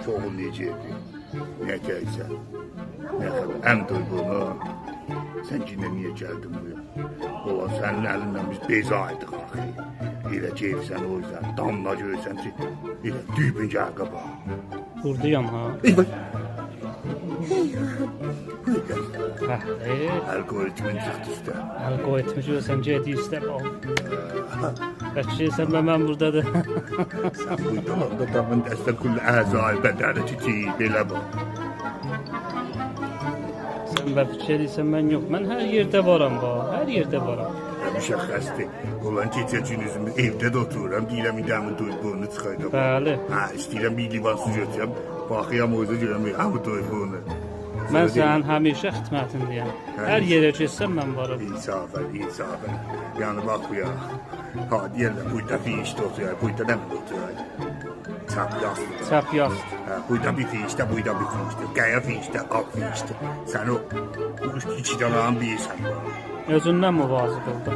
Çoğun necədir? Nətəysə? Nə xəbər? Əm duyduğunu. Sən yine niye geldin buraya? Ulan senin elinden biz bezaydık axı. Elə gelsən o yüzden damla görsən ki, elə düybün gəl qabağa. Buradayım ha. Eyvah! Algoritmin çıxdı üstə. Algoritmi görsən gedi üstə bal. Bəşirsən mən buradadır. Sən burada da tamın dəstə kullu əzai bədəni titiyir, belə bax. Sən bə fikirliysən mən yox. Mən hər yerdə varam ba. Hər yerdə varam. Müşəxxəsdir. Ulan gecəcün üzümü evdə də otururam, deyirəm idəmin duyduğunu çıxaydım. Bəli. Ha, istəyirəm bir livan su götürəm, baxıyam o yüzden görəm, hamı duyduğunu. Mən sənin həmişə xidmətindəyəm. Hər yerə getsəm mən varım. İnsafən, insafən. Yəni bax bu ya. Ha, deyirlər, buyda fiyişdə oturuyor, buyda nə mi oturuyor? Çap yastı. Çap yast. Ha, buyda bir fiyişdə, buyda bir fiyişdə. Qaya fiyişdə, qalq fiyişdə. Sən o iki dənənin birsən. Özündən müvazı qıldın.